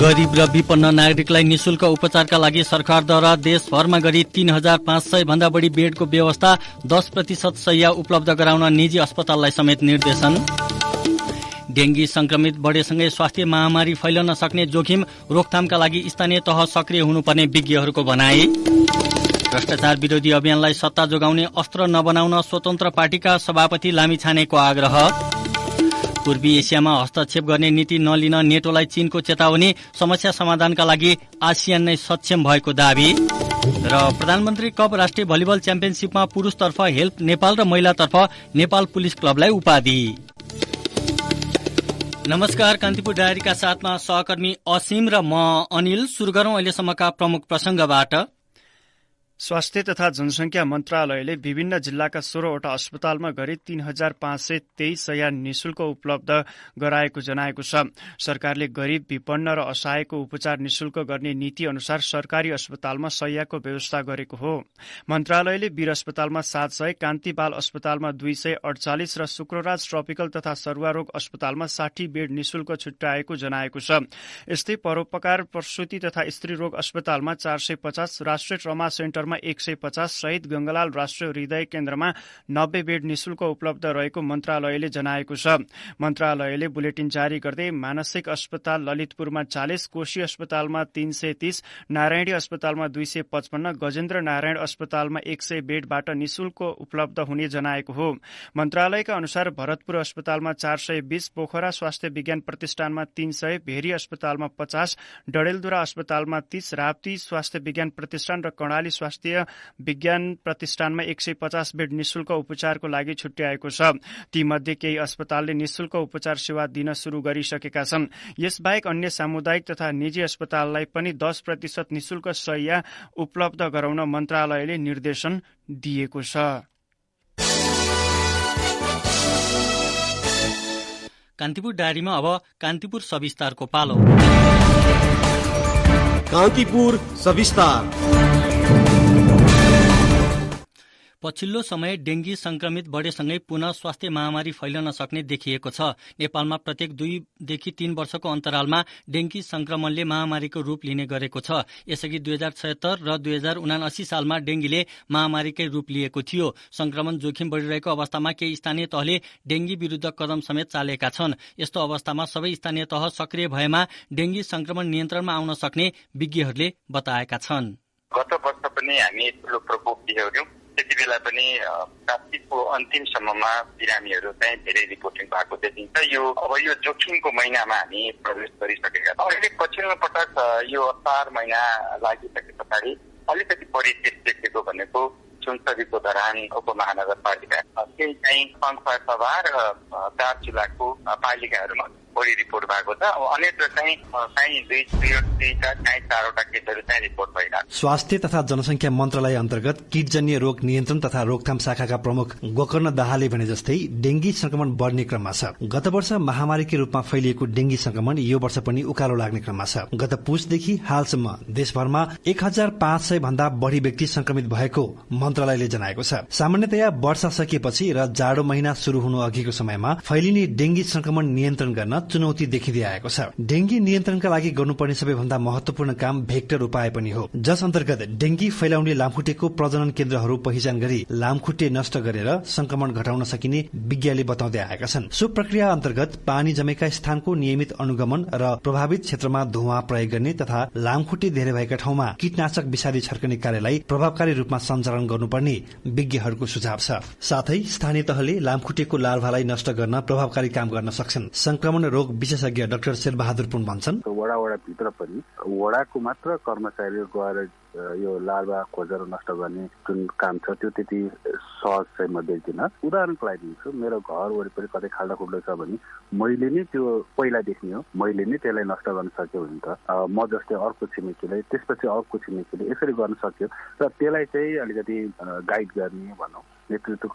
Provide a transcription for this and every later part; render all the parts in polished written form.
गरीब र विपन्न नागरिकलाई निशुल्क उपचारका लागि सरकारद्वारा देशभरमा गरी 3500 भन्दा बढी बेडको व्यवस्था, 10% शैय्या उपलब्ध गराउन निजी अस्पताललाई समेत निर्देशन। डेंगी संक्रमित बढेसँगै स्वास्थ्य महामारी फैलन सक्ने जोखिम, रोकथामका लागि स्थानीय तह सक्रिय हुनुपर्ने विज्ञहरूको भनाई। भ्रष्टाचार विरोधी अभियानलाई सत्ता जोगाउने अस्त्र नबनाउन स्वतन्त्र पार्टीका सभापति लामिछानेको आग्रह। पूर्वी एसियामा हस्तक्षेप गर्ने नीति नलिन नेटोलाई चीनको चेतावनी, समस्या समाधानका लागि आसियान नै सक्षम भएको दावी। र प्रधानमन्त्री कप राष्ट्रिय भलिबल च्याम्पियनशीपमा पुरुषतर्फ हेल्प नेपाल र महिलातर्फ नेपाल पुलिस क्लबलाई उपाधि। नमस्कार, कान्तिपुर डायरीका साथमा सहकर्मी असीम र म अनिल। सुरु गरौं अहिलेसम्मका प्रमुख प्रसंगबाट। स्वास्थ्य तथा जनसंख्या मन्त्रालयले विभिन्न जिल्लाका 16वटा अस्पतालमा गरी 3523 शैय्या निशुल्क उपलब्ध गराएको जनाएको छ। सरकारले गरीब, विपन्न र असहायको उपचार निशुल्क गर्ने नीति अनुसार सरकारी अस्पतालमा शैय्याको व्यवस्था गरेको हो। मन्त्रालयले वीर अस्पतालमा 700, कान्ति बाल अस्पतालमा 248 र शुक्रराज ट्रपिकल तथा सरुवा रोग अस्पतालमा 60 बेड निशुल्क छुट्याएको जनाएको छ। यस्तै परोपकार, प्रसुति तथा स्त्री रोग अस्पतालमा 450, राष्ट्रिय ट्रमा सेन्टरमा 150, शहीद गंगालाल राष्ट्रिय हृदय केन्द्रमा 90 बेड निशुल्क उपलब्ध रहेको मन्त्रालयले जनाएको छ। मन्त्रालयले बुलेटिन जारी गर्दै मानसिक अस्पताल ललितपुरमा 40, कोशी अस्पतालमा 330, नारायणी अस्पतालमा 255, गजेन्द्र नारायण अस्पतालमा 100 बेडबाट निशुल्क उपलब्ध हुने जनाएको हो। मन्त्रालयका अनुसार भरतपुर अस्पतालमा 420, पोखरा स्वास्थ्य विज्ञान प्रतिष्ठानमा 300, भेरी अस्पतालमा 50, डडेलधुरा अस्पतालमा 30, राप्ती स्वास्थ्य विज्ञान प्रतिष्ठान र कर्णाली स्वास्थ्य विज्ञान प्रतिष्ठानमा 150 बेड निशुल्क उपचारको लागि छुट्याएको छ। तीमध्ये केही अस्पतालले निशुल्क उपचार सेवा दिन शुरू गरिसकेका छन्। यसबाहेक अन्य सामुदायिक तथा निजी अस्पताललाई पनि 10% निशुल्क शैय्या उपलब्ध गराउन मन्त्रालयले निर्देशन दिएको छ। कान्तिपुर डायरीमा अब कान्तिपुर सविस्तारको पालो। कान्तिपुर सविस्तार। पछिल्लो समय डेंगी संक्रमित बढेसँगै पुनः स्वास्थ्य महामारी फैलन सक्ने देखिएको छ। नेपालमा प्रत्येक 2 देखि 3 वर्षको अन्तरालमा डेंगी संक्रमणले महामारीको रूप लिने गरेको छ। यसअघि 2076 र 2079 सालमा डेंगीले महामारीकै रूप लिएको थियो। संक्रमण जोखिम बढ़िरहेको अवस्थामा केही स्थानीय तहले डेंगी विरुद्ध कदम समेत चालेका छन्। यस्तो अवस्थामा सबै स्थानीय तह सक्रिय भएमा डेंगी संक्रमण नियन्त्रणमा आउन सक्ने विज्ञहरूले बताएका छन्। गत वर्ष पनि हामी ठूलो प्रकोप देख्यौं। त्यति बेला पनि कार्तिकको अन्तिमसम्ममा बिरामीहरू चाहिँ धेरै रिपोर्टिङ भएको देखिन्छ। यो जोखिमको महिनामा हामी प्रवेश गरिसकेका छौँ। अहिले पछिल्लो पटक यो असार महिना लागिसके पछाडि अलिकति बढी केस देखेको भनेको सुनसरीको धरान उपमहानगरपालिका, केही चाहिँ सङ्खुवासभा र 4 जिल्लाको पालिकाहरूमा बढी रिपोर्ट भएको छ। अन्यत्र चाहिँ कहीँ 2-3 कहीँ 4वटा केसहरू चाहिँ रिपोर्ट भइरहेको छ। स्वास्थ्य तथा जनसंख्या मन्त्रालय अन्तर्गत कीटजन्य रोग नियन्त्रण तथा रोकथाम शाखाका प्रमुख गोकर्ण दाहालले भने जस्तै डेंगी संक्रमण बढ्ने क्रममा छ। गत वर्ष महामारीकै रूपमा फैलिएको डेंगी संक्रमण यो वर्ष पनि उकालो लाग्ने क्रममा छ। गत पुसदेखि हालसम्म देशभरमा 1500 भन्दा बढ़ी व्यक्ति संक्रमित भएको मन्त्रालयले जनाएको छ। सामान्यतया वर्षा सकिएपछि र जाडो महिना शुरू हुनु अघिको समयमा फैलिने डेंगी संक्रमण नियन्त्रण गर्न चुनौती देखिँदै आएको छ। डेंगी नियन्त्रणका लागि गर्नुपर्ने सबैभन्दा महत्वपूर्ण काम भेक्टर उपाय पनि हो, जस अन्तर्गत डेंगी फैलाउने लामखुट्टेको प्रजनन केन्द्रहरू पहिचान गरी लामखुट्टे नष्ट गरेर संक्रमण घटाउन सकिने विज्ञले बताउँदै आएका छन्। सो प्रक्रिया अन्तर्गत पानी जमेका स्थानको नियमित अनुगमन र प्रभावित क्षेत्रमा धुवा प्रयोग गर्ने तथा लामखुट्टे धेरै भएका ठाउँमा कीटनाशक विषादी छर्कने कार्यलाई प्रभावकारी रूपमा सञ्चालन गर्नुपर्ने विज्ञहरूको सुझाव छ। साथै स्थानीय तहले लामखुट्टेको लार्भालाई नष्ट गर्न प्रभावकारी काम गर्न सक्छन्। संक्रमण रोग विशेषज्ञ डाक्टर शेरबहादुर पुन भन्छन्, वडा भित्र पनि वडाको मात्र कर्मचारीहरू गएर यो लार्भा खोजेर नष्ट गर्ने जुन काम छ त्यो त्यति सहज चाहिँ म देख्दिन। उदाहरणको लागि दिन्छु, मेरो घर वरिपरि कतै खाल्डा खुल्डा छ भने मैले नै त्यो पहिला देख्ने हो, मैले नै त्यसलाई नष्ट गर्न सक्यो भने त म जस्तै अर्को छिमेकीलाई, त्यसपछि अर्को छिमेकीले यसरी गर्न सक्यो र त्यसलाई चाहिँ अलिकति गाइड गर्ने भनौँ नेतृत्व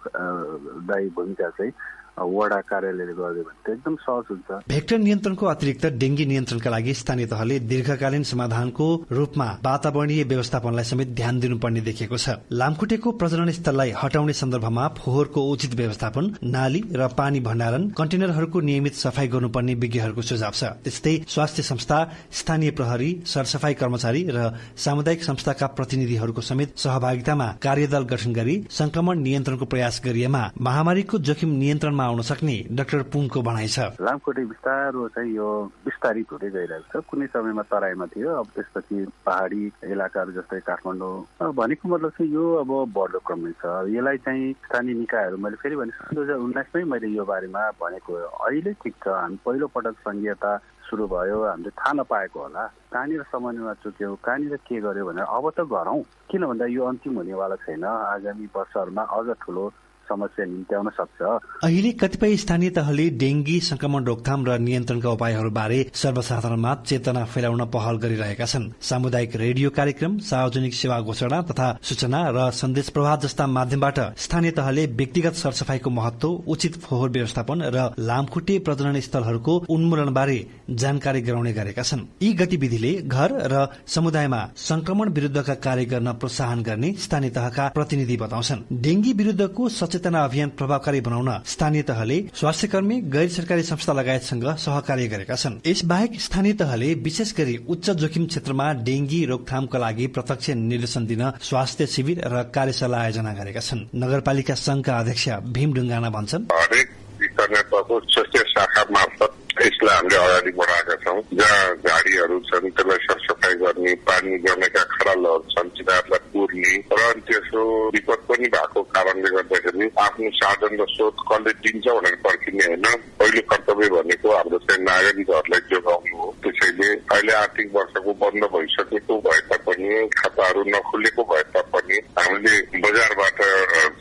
दायी भूमिका चाहिँ वडा कार्यालयले गरिदियो भने त एकदम सहज हुन्छ। भेक्टर नियन्त्रणको अतिरिक्त डेंगी नियन्त्रणका लागि स्थानीय तहले दीर्घकालीन समाधानको रूपमा वातावरणीय व्यवस्थापनलाई समेत ध्यान दिनुपर्ने देखिएको छ। लामखुट्टेको प्रजनन स्थललाई हटाउने सन्दर्भमा फोहोरको उचित व्यवस्थापन, नाली र पानी भण्डारण, कन्टेनरहरूको नियमित सफाई गर्नुपर्ने विज्ञहरूको सुझाव छ। त्यस्तै स्वास्थ्य संस्था, स्थानीय प्रहरी, सरसफाई कर्मचारी र सामुदायिक संस्थाका प्रतिनिधिहरूको समेत सहभागितामा कार्यदल गठन गरी संक्रमण नियन्त्रणको प्रयास गरिएमा महामारीको जोखिम नियन्त्रणमा आउन सक्ने डाक्टर पुङको भनाइ छ। लामखुट्टे बिस्तारो चाहिँ यो विस्तारित हुँदै गइरहेको छ। कुनै समयमा तराईमा थियो, अब त्यसपछि पहाडी इलाकाहरू जस्तै काठमाडौँ, भनेको मतलब चाहिँ यो अब बढ्दो क्रममै छ। यसलाई चाहिँ स्थानीय निकायहरू, मैले फेरि भने 2019मै मैले यो बारेमा भनेको, अहिले ठिक छ, हामी पहिलो पटक संघीयता सुरु भयो, हामीले थाहा नपाएको होला, कहाँनिर समन्वयमा चुक्यो, कहाँनिर के गर्यो भनेर अब त गरौँ। किन भन्दा यो अन्तिम हुनेवाला छैन, आगामी वर्षहरूमा अझ ठुलो समस्या निम्त्याउन सक्छ। अहिले कतिपय स्थानीय तहले डेंगी संक्रमण रोकथाम र नियन्त्रणका उपायहरूबारे सर्वसाधारणमा चेतना फैलाउन पहल गरिरहेका छन्। सामुदायिक रेडियो कार्यक्रम, सार्वजनिक सेवा घोषणा तथा सूचना र सन्देश प्रवाह जस्ता माध्यमबाट स्थानीय तहले व्यक्तिगत सरसफाईको महत्व, उचित फोहोर व्यवस्थापन र लामखुट्टे प्रजनन स्थलहरूको उन्मूलनबारे जानकारी गराउने गरेका छन्। यी गतिविधिले घर र समुदायमा संक्रमण विरूद्धका कार्य गर्न प्रोत्साहन गर्ने स्थानीय तहका प्रतिनिधि बताउँछन्। डेंगी विरूद्धको सचेतना अभियान प्रभावकारी बनाउन स्थानीय तहले स्वास्थ्यकर्मी, गैर सरकारी संस्था लगायतसँग सहकार्य गरेका छन्। यसबाहेक स्थानीय तहले विशेष गरी उच्च जोखिम क्षेत्रमा डेंगी रोकथामका लागि प्रत्यक्ष निर्देशन दिन स्वास्थ्य शिविर र कार्यशाला आयोजना गरेका छन्। नगरपालिका संघका अध्यक्ष भीम ढुङ्गाना भन्छन्, हरेक स्वास्थ्य शाखा मार्फत यसलाई हामीले अगाडि बढाएका छौँ। जहाँ गाडीहरू छन् त्यसलाई सरसफाई गर्ने, पानी जमेका खरालहरू छन् तिनीहरूलाई पुर्ने र त्यसो विपद पनि भएको कारणले गर्दाखेरि आफ्नो साधन र स्रोत कसले दिन्छ भनेर पर्खिने होइन। पहिलो कर्तव्य भनेको हाम्रो चाहिँ नागरिकहरूलाई जोगाउनु हो। त्यसैले अहिले आर्थिक वर्षको बन्द भइसकेको भए तापनि, खाताहरू नखुलेको भए तापनि हामीले बजारबाट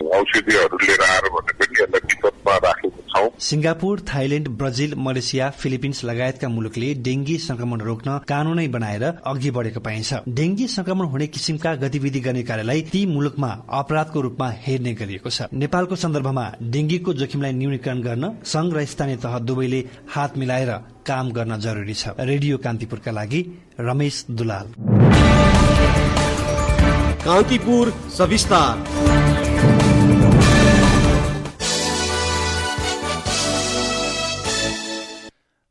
औषधिहरू लिएर आएर भने पनि यसलाई विपदमा राखेको छौँ। Singapore, Thailand, Brazil, Malaysia, Philippines लगायतका मुलुकले डेंगी संक्रमण रोक्न कानूनै बनाएर अघि बढेको पाइन्छ। डेंगी संक्रमण हुने किसिमका गतिविधि गर्ने कार्यलाई ती मुलुकमा अपराधको रूपमा हेर्ने गरिएको छ। नेपालको सन्दर्भमा डेंगीको जोखिमलाई न्यूनीकरण गर्न संघ र स्थानीय तह दुवैले हात मिलाएर काम गर्न जरुरी छ। रेडियो कान्तिपुरका लागि रमेश दुलाल। कान्तिपुर सविस्तार।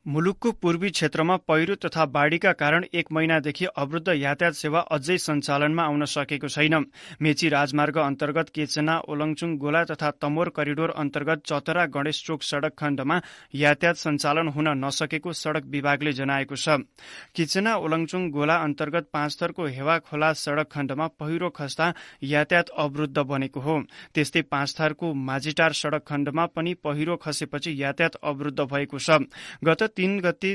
मुलुकको पूर्वी क्षेत्रमा पहिरो तथा बाढ़ीका कारण 1 महिनादेखि अवरुद्ध यातायात सेवा अझै सञ्चालनमा आउन सकेको छैन। मेची राजमार्ग अन्तर्गत केचना, ओलङचुङ, गोला तथा तमोर करिडोर अन्तर्गत चतरा गणेश चोक सड़क खण्डमा यातायात सञ्चालन हुन नसकेको सड़क विभागले जनाएको छ। केचना, ओलङचुङ, गोला अन्तर्गत पाँचथरको हेवा खोला सड़क खण्डमा पहिरो खस्दा यातायात अवरुद्ध बनेको हो। त्यस्तै पाँचथरको माझीटार सड़क खण्डमा पनि पहिरो खसेपछि यातायात अवरुद्ध भएको छ। गत 3 गते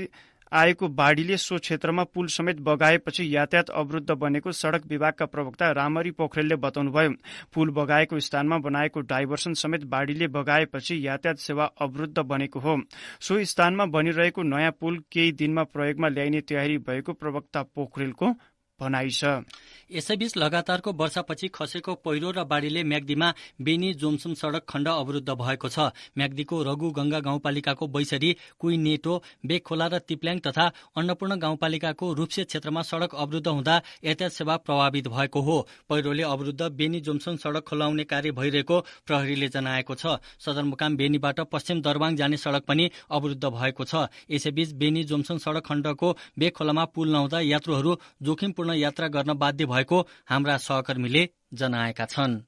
आएको बाढ़ीले सो क्षेत्रमा पुल समेत बगाएपछि यातायात अवरुद्ध बनेको सड़क विभागका प्रवक्ता रामरी पोखरेलले बताउनुभयो। पुल बगाएको स्थानमा बनाएको डाइभर्सन समेत बाढ़ीले बगाएपछि यातायात सेवा अवरुद्ध बनेको हो। सो स्थानमा बनिरहेको नयाँ पुल केही दिनमा प्रयोगमा ल्याइने तयारी भएको प्रवक्ता पोखरेलको भनाइ छ। यसैबीच लगातारको वर्षापछि खसेको पहिरो र बाढ़ीले म्याग्दीमा बेनी जोमसुम सड़क खण्ड अवरुद्ध भएको छ। म्याग्दीको रघु गंगा गाउँपालिकाको बैसरी, कुइनेटो, बेखोला र तिप्ल्याङ तथा अन्नपूर्ण गाउँपालिकाको रूप्से क्षेत्रमा सड़क अवरुद्ध हुँदा यातायात सेवा प्रभावित भएको हो। पहिरोले अवरुद्ध बेनी जोमसुम सड़क खोलाउने कार्य भइरहेको प्रहरीले जनाएको छ। सदरमुकाम बेनीबाट पश्चिम दरबाङ जाने सड़क पनि अवरुद्ध भएको छ। यसैबीच बेनी जोमसुम सड़क खण्डको बेखोलामा पुल नहुँदा यात्रुहरू जोखिमपूर्ण यात्रा गर्न बाध्य भएको हाम्रा सहकर्मीले जनाएका छन्।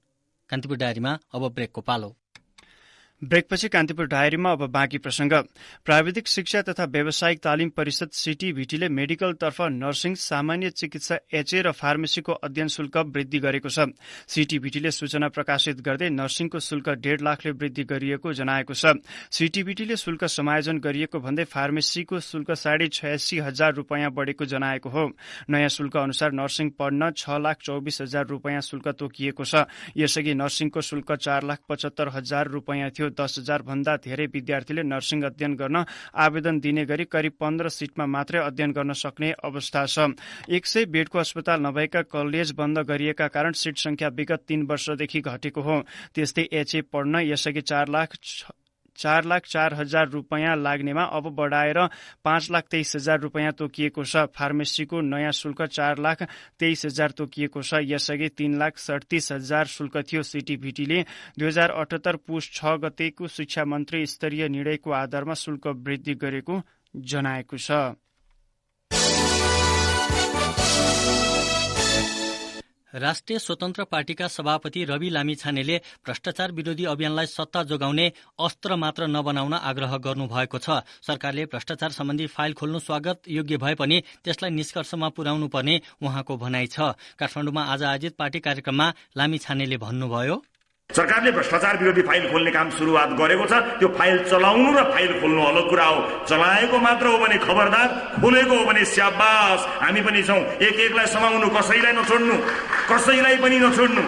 कान्तिपुर डायरीमा अब ब्रेकको पालो। ब्रेकपछि कान्तिपुर डायरीमा अब बाँकी प्रसंग। प्राविधिक शिक्षा तथा व्यावसायिक तालिम परिषद सीटीभीटीले मेडिकलतर्फ नर्सिङ, सामान्य चिकित्सा एचए र फार्मेसीको अध्ययन शुल्क वृद्धि गरेको छ। सीटीभीटीले सूचना प्रकाशित गर्दै नर्सिङको शुल्क 1.5 लाखले वृद्धि गरिएको जनाएको छ। सीटीभीटीले शुल्क समायोजन गरिएको भन्दै फार्मेसीको शुल्क 86,500 रुपियाँ बढेको जनाएको हो। नयाँ शुल्क अनुसार नर्सिङ पढ्न 6,24,000 रुपियाँ शुल्क तोकिएको छ। यसअघि नर्सिङको शुल्क 4,75,000 रुपियाँ थियो। 10,000 भन्दा धेरै विद्यार्थीले नर्सिङ अध्ययन गर्न आवेदन दिने गरी करिब 15 सिटमा मात्रै अध्ययन गर्न सक्ने अवस्था छ। 100 बेडको अस्पताल नभएका कलेज बन्द गरिएका कारण सिट संख्या विगत 3 वर्षदेखि घटेको हो। त्यस्तै एचए पढ्न यसअघि 4,04,000 रुपैयाँ लाग्नेमा अब बढाएर 5,23,000 रुपैयाँ तोकिएको छ। फार्मेसीको नयाँ शुल्क 4,23,000 तोकिएको छ। यसअघि 3,37,000 शुल्क थियो। सीटीभीटीले 2078 पुस 6 गतेको शिक्षा मन्त्री स्तरीय निर्णयको आधारमा शुल्क वृद्धि गरेको जनाएको छ। राष्ट्रिय स्वतन्त्र पार्टीका सभापति रवि लामिछानेले भ्रष्टाचार विरोधी अभियानलाई सत्ता जोगाउने अस्त्र मात्र नबनाउन आग्रह गर्नुभएको छ। सरकारले भ्रष्टाचार सम्बन्धी फाइल खोल्नु स्वागत योग्य भए पनि त्यसलाई निष्कर्षमा पुर्याउनु पर्ने उहाँको भनाइ छ। काठमाडौँमा आज आयोजित पार्टी कार्यक्रममा लामिछानेले भन्नुभयो, सरकारले भ्रष्टाचार विरोधी फाइल खोल्ने काम सुरुवात गरेको छ। त्यो फाइल चलाउनु र फाइल खोल्नु अलग कुरा हो। चलाएको मात्र हो भने खबरदार, खोलेको हो भने स्याबास। हामी पनि छौं। एकलाई समाउनु, कसैलाई नछोड्नु, कसैलाई पनि नछोड्नु।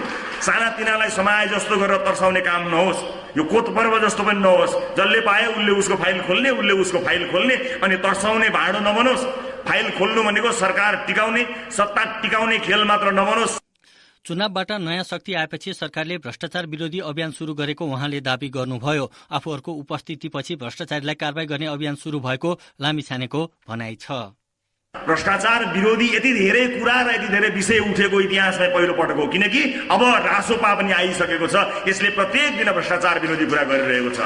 साना तिनालाई समाए जस्तो गरेर तर्साउने काम नहोस्। यो कोत पर्व जस्तो पनि नहोस्। जसले पाए उसले उसको फाइल खोल्ने, उसले उसको फाइल खोल्ने अनि तर्साउने भाँडो नबनोस्। फाइल खोल्नु भनेको सरकार टिकाउने, सत्ता टिकाउने खेल मात्र नबनोस्। चुनावबाट नयाँ शक्ति आएपछि सरकारले भ्रष्टाचार विरोधी अभियान शुरू गरेको उहाँले दावी गर्नुभयो। आफूहरूको उपस्थितिपछि भ्रष्टाचारीलाई कारबाही गर्ने अभियान शुरू भएको लामिछानेको भनाइ छ। भ्रष्टाचार विरोधी यति धेरै कुरा र यति धेरै विषय उठेको इतिहासमा पहिलो पटक हो, किनकि अब रासोपा पनि आइसकेको छ। यसले प्रत्येक दिन भ्रष्टाचार विरोधी कुरा गरिरहेको छ।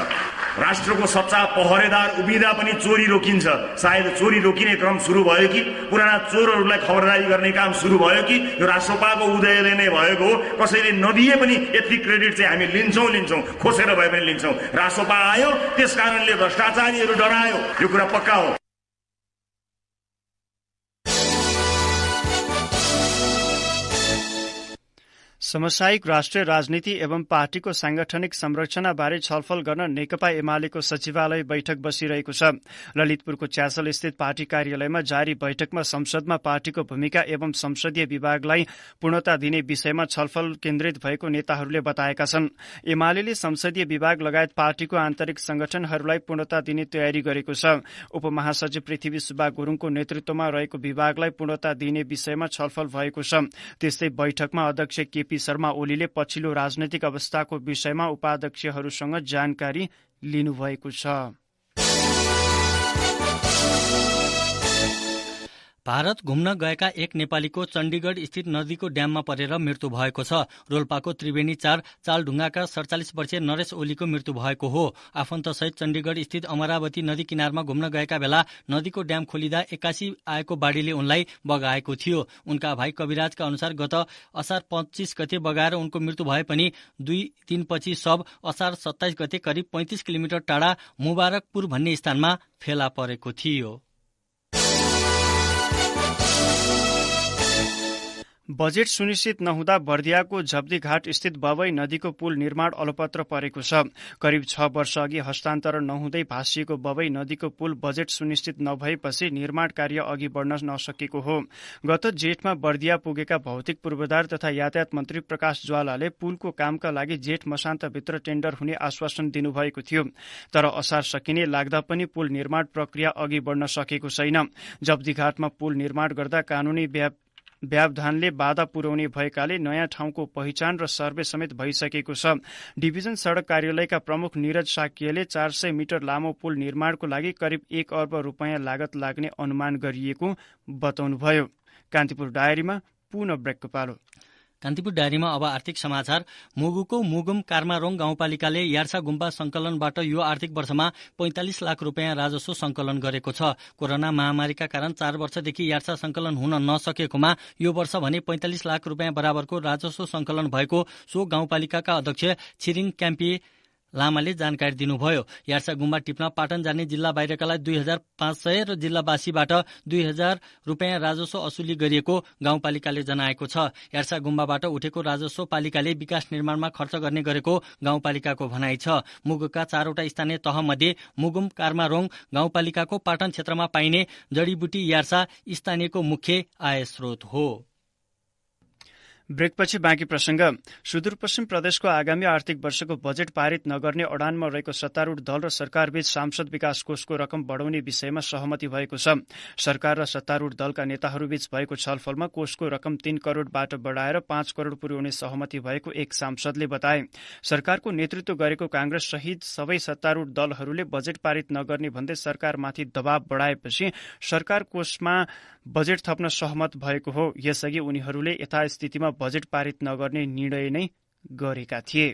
राष्ट्रको सच्चा पहरेदार उभिँदा पनि चोरी रोकिन्छ। सायद चोरी रोकिने क्रम सुरु भयो कि पुराना चोरहरूलाई खबरदारी गर्ने काम सुरु भयो कि यो रासोपाको उदयले नै भएको हो। कसैले नदिए पनि यति क्रेडिट चाहिँ हामी लिन्छौं, खोसेर भए पनि लिन्छौं। रासोपा आयो, त्यस कारणले भ्रष्टाचारीहरू डरायो, यो कुरा पक्का हो। समसामयिक राष्ट्रिय राजनीति एवं पार्टीको सांगठनिक संरचनाबारे छलफल गर्न नेकपा एमालेको सचिवालय बैठक बसिरहेको छ। ललितपुरको च्यासल स्थित पार्टी कार्यालयमा जारी बैठकमा संसदमा पार्टीको भूमिका एवं संसदीय विभागलाई पूर्णता दिने विषयमा छलफल केन्द्रित भएको नेताहरूले बताएका छन्। एमालेले संसदीय विभाग लगायत पार्टीको आन्तरिक संगठनहरूलाई पूर्णता दिने तयारी गरेको छ। उपमहासचिव पृथ्वी सुब्बा गुरुङको नेतृत्वमा रहेको विभागलाई पूर्णता दिने विषयमा छलफल भएको छ। त्यस्तै बैठकमा अध्यक्ष केपी शर्मा ओलीले पछिल्लो राजनैतिक अवस्थाको विषयमा उपाध्यक्षहरूसँग जानकारी लिनुभएको छ। भारत घुम्न गएका एक नेपालीको चण्डीगढ स्थित नदीको ड्याममा परेर मृत्यु भएको छ। रोल्पाको त्रिवेणी 4 चालढुङ्गाका 47 वर्षीय नरेश ओलीको मृत्यु भएको हो। आफन्तसहित चण्डीगढ स्थित अमरावती नदी किनारमा घुम्न गएका बेला नदीको ड्याम खोलिँदा 81 आएको बाढीले उनलाई बगाएको थियो। उनका भाइ कविराजका अनुसार गत असार 25 गते बगाएर उनको मृत्यु भए पनि 2 दिनपछि शव असार 27 गते करिब 35 किलोमिटर टाढा मुबारकपुर भन्ने स्थानमा फेला परेको थियो। बजेट सुनिश्चित नहुँदा बर्दियाको झब्दीघाट स्थित बबई नदीको पुल निर्माण अलपत्र परेको छ। करिब 6 वर्ष अघि हस्तान्तरण नहुँदै भासिएको बबई नदीको पुल बजेट सुनिश्चित नभएपछि निर्माण कार्य अघि बढ्न नसकेको हो। गत जेठमा बर्दिया पुगेका भौतिक पूर्वाधार तथा यातायात मन्त्री प्रकाश ज्वालाले पुलको कामका लागि जेठ मसान्तभित्र टेन्डर हुने आश्वासन दिनुभएको थियो। तर असार सकिने लाग्दा पनि पुल निर्माण प्रक्रिया अघि बढ्न सकेको छैन। झब्दीघाटमा पुल निर्माण गर्दा कानूनी व्यवधानले बाधा पुर्याउने भएकाले नयाँ ठाउँको पहिचान र सर्वे समेत भइसकेको छ। डिभिजन सड़क कार्यालयका प्रमुख निरज साक्यले 400 मिटर लामो पुल निर्माणको लागि करिब 1 अर्ब रुपैयाँ लागत लाग्ने अनुमान गरिएको बताउनुभयो। कान्तिपुर डायरीमा पुनः ब्रेकको पालो। कान्तिपुर डायरीमा अब आर्थिक समाचार। मुगुको मुगुम कार्मारोङ गाउँपालिकाले यार्सा गुम्बा संकलनबाट यो आर्थिक वर्षमा 45 लाख रुपैयाँ राजस्व संकलन गरेको छ। कोरोना महामारीका कारण 4 वर्षदेखि यार्सा संकलन हुन नसकेकोमा यो वर्ष भने 45 लाख रुपैयाँ बराबरको राजस्व संकलन भएको सो गाउँपालिकाका अध्यक्ष छिरिङ क्याम्पी लामाले जानकारी दिनुभयो। यार्सा गुम्बा टिप्न पाटन जाने जिल्ला बाहिरकालाई 2500 र जिल्लावासीबाट 2000 रुपैयाँ राजस्व असुली गरिएको गाउँपालिकाले जनाएको छ। यार्सा गुम्बाबाट उठेको राजस्व पालिकाले विकास निर्माणमा खर्च गर्ने गरेको गाउँपालिकाको भनाइ छ। मुगुका 4वटा स्थानीय तहमध्ये मुगुम कार्मारोङ गाउँपालिकाको पाटन क्षेत्रमा पाइने जडीबुटी यार्सा स्थानीयको मुख्य आय स्रोत हो। ब्रेकपछि बाँकी प्रसंग। सुदूरपश्चिम प्रदेशको आगामी आर्थिक वर्षको बजेट पारित नगर्ने अडानमा रहेको सत्तारूढ़ दल र सरकारबीच सांसद विकास कोषको रकम बढ़ाउने विषयमा सहमति भएको छ। सरकार र सत्तारूढ़ दलका नेताहरूबीच भएको छलफलमा कोषको रकम 3 करोड़बाट बढ़ाएर 5 करोड़ पुर्याउने सहमति भएको एक सांसदले बताए। सरकारको नेतृत्व गरेको कांग्रेस सहित सबै सत्तारूढ़ दलहरूले बजेट पारित नगर्ने भन्दै सरकारमाथि दबाव बढ़ाएपछि सरकार कोषमा बजेट थप्न सहमत भएको हो। यसअघि उनीहरूले यथास्थितिमा बजेट पारित नगर्ने निर्णय नै गरेका थिए।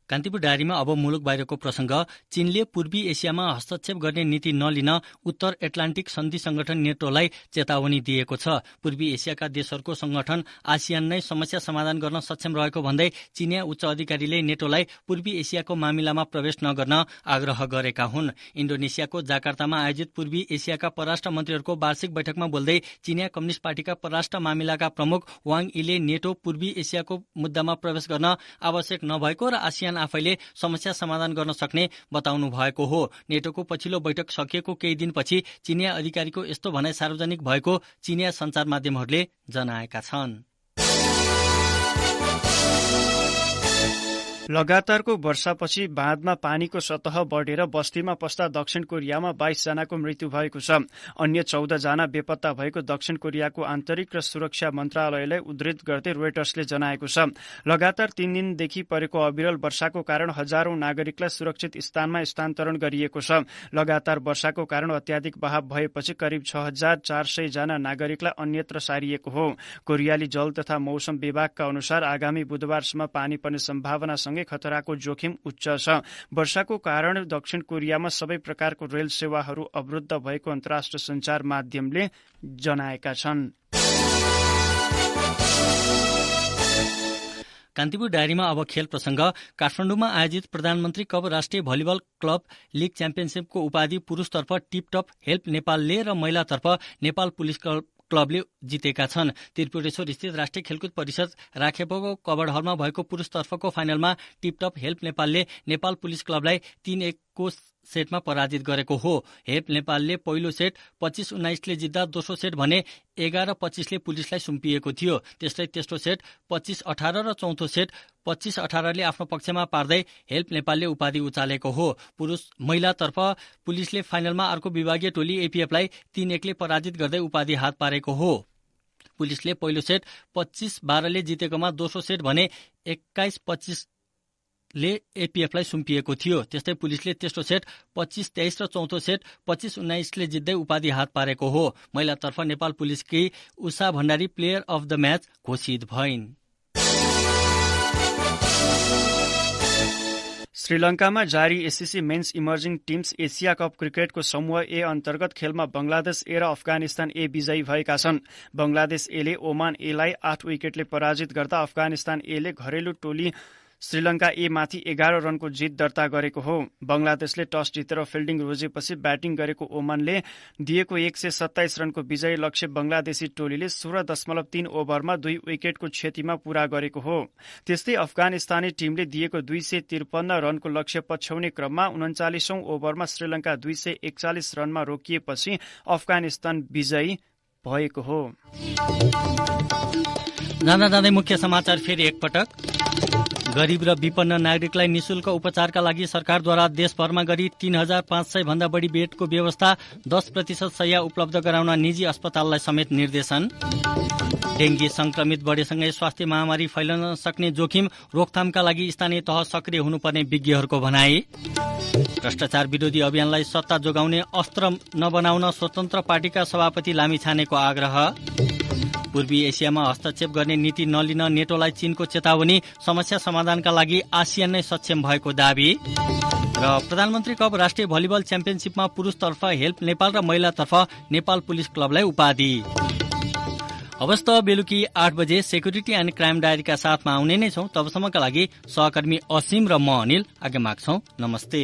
कान्तिपुर डायरीमा अब मुलुक बाहिरको प्रसंग। चीनले पूर्वी एसियामा हस्तक्षेप गर्ने नीति नलिन उत्तर एटलान्टिक सन्धि संगठन नेटोलाई चेतावनी दिएको छ। पूर्वी एसियाका देशहरूको संगठन आसियान नै समस्या समाधान गर्न सक्षम रहेको भन्दै चीनिया उच्च अधिकारीले नेटोलाई पूर्वी एसियाको मामिलामा प्रवेश नगर्न आग्रह गरेका हुन्। इन्डोनेसियाको जाकार्तामा आयोजित पूर्वी एसियाका परराष्ट्र मन्त्रीहरूको वार्षिक बैठकमा बोल्दै चीनिया कम्युनिष्ट पार्टीका परराष्ट्र मामिलाका प्रमुख वाङ यीले नेटो पूर्वी एसियाको मुद्दामा प्रवेश गर्न आवश्यक नभएको र आसियान आफैले समस्या समाधान गर्न सक्ने बताउनु भएको हो। नेटोको पछिल्लो बैठक सकिएको केही दिनपछि चीनिया अधिकारीको यस्तो भनाइ सार्वजनिक भएको चीनिया सञ्चार माध्यमहरूले जनाएका छन्। लगातारको वर्षापछि बाँधमा पानीको सतह बढेर बस्तीमा पस्दा दक्षिण कोरियामा 22 जनाको मृत्यु भएको छ। अन्य 14 जना बेपत्ता भएको दक्षिण कोरियाको आन्तरिक र सुरक्षा मन्त्रालयलाई उद्धृत गर्दै रोयटर्सले जनाएको छ। लगातार 3 दिनदेखि परेको अविरल वर्षाको कारण हजारौं नागरिकलाई सुरक्षित स्थानमा स्थानान्तरण गरिएको छ। लगातार वर्षाको कारण अत्याधिक बहाव भएपछि करिब 6400 जना नागरिकलाई अन्यत्र सारिएको हो। कोरियाली जल तथा मौसम विभागका अनुसार आगामी बुधबारसम्म पानी पर्ने सम्भावना खतराको जोखिम उच्च छ। वर्षाको कारण दक्षिण कोरियामा सबै प्रकारको रेल सेवाहरू अवरुद्ध भएको अन्तर्राष्ट्रिय सञ्चार माध्यमले जनाएका छन्। कान्तिपुर डायरीमा अब खेल प्रसंग। काठमाडौँमा आयोजित प्रधानमन्त्री कप राष्ट्रिय भलिबल क्लब लीग च्याम्पियनशिपको उपाधि पुरुषतर्फ टिपटप हेल्प नेपालले र महिलातर्फ नेपाल पुलिस क्लबले जितेका छन्। त्रिपुरेश्वर स्थित राष्ट्रिय खेलकुद परिषद राखेपको कबड हलमा भएको पुरुषतर्फको फाइनलमा टिपटप हेल्प नेपालले नेपाल पुलिस क्लबलाई 3-1 को सेटमा पराजित गरेको हो। हेल्प नेपालले पहिलो सेट 25-19 ले जित्दा दोस्रो सेट भने 11-25 ले पुलिसलाई सुम्पिएको थियो। त्यस्तै तेस्रो सेट 25-18 र चौथो सेट 25-18 ले आफ्नो पक्षमा पार्दै हेल्प नेपालले उपाधि उचालेको हो। महिलातर्फ पुलिसले फाइनलमा अर्को विभागीय टोली एपीएफलाई 3-1 ले पराजित गर्दै उपाधि हात पारेको हो। पुलिसले पहिलो सेट 25-12 ले जितेकोमा दोस्रो सेट भने 21-25 ले एपीएफलाई सुम्पिएको थियो। त्यस्तै पुलिसले तेस्रो सेट 25-23 र चौथो सेट 25-19 ले जित्दै उपाधि हात पारेको हो। महिलातर्फ नेपाल पुलिसकी Usha Bhandari player of the match घोषित भइन्। श्रीलंकामा जारी ACC men's emerging teams Asia cup क्रिकेटको समूह ए अन्तर्गत खेलमा बंगलादेश ए र अफगानिस्तान ए विजयी भएका छन्। बंगलादेश एले ओमान एलाई 8 विकेटले पराजित गर्दा अफगानिस्तान एले घरेलु टोली श्रीलंका ए माथि 11 रनको जित दर्ता गरेको हो। बंगलादेशले टस जितेर फिल्डिङ रोजेपछि ब्याटिङ गरेको ओमानले दिएको 127 रनको विजयी लक्ष्य बंगलादेशी टोलीले 16.3 ओभरमा 2 विकेटको क्षतिमा पूरा गरेको हो। त्यस्तै अफगानिस्तानी टिमले दिएको 253 रनको लक्ष्य पछ्याउने क्रममा 39औं ओभरमा श्रीलंका 241 रनमा रोकिएपछि अफगानिस्तान विजयी भएको हो। जाँदै मुख्य समाचार फेरि एकपटक। गरीब र विपन्न नागरिकलाई निशुल्क उपचारका लागि सरकारद्वारा देशभरमा गरी 3500 भन्दा बढी बेडको व्यवस्था, 10% शैय्या उपलब्ध गराउन निजी अस्पताललाई समेत निर्देशन। डेंगी संक्रमित बढेसँगै स्वास्थ्य महामारी फैलन सक्ने जोखिम, रोकथामका लागि स्थानीय तह सक्रिय हुनुपर्ने विज्ञहरूको भनाई। भ्रष्टाचार विरोधी अभियानलाई सत्ता जोगाउने अस्त्र नबनाउन स्वतन्त्र पार्टीका सभापति लामिछानेको आग्रह। पूर्वी एसियामा हस्तक्षेप गर्ने नीति नलिन नेटोलाई चीनको चेतावनी, समस्या समाधानका लागि आसियान नै सक्षम भएको दावी। र प्रधानमन्त्री कप राष्ट्रिय भलिबल च्याम्पियनशिपमा पुरुषतर्फ हेल्प नेपाल र महिलातर्फ नेपाल पुलिस क्लबलाई उपाधि। अवस्थ बेलुकी 8 बजे सेक्युरिटी एन्ड क्राइम डायरीका साथमा आउने नै छौं। तबसम्मका लागि सहकर्मी असीम र म अनिल आज्ञा माग्छौं। नमस्ते।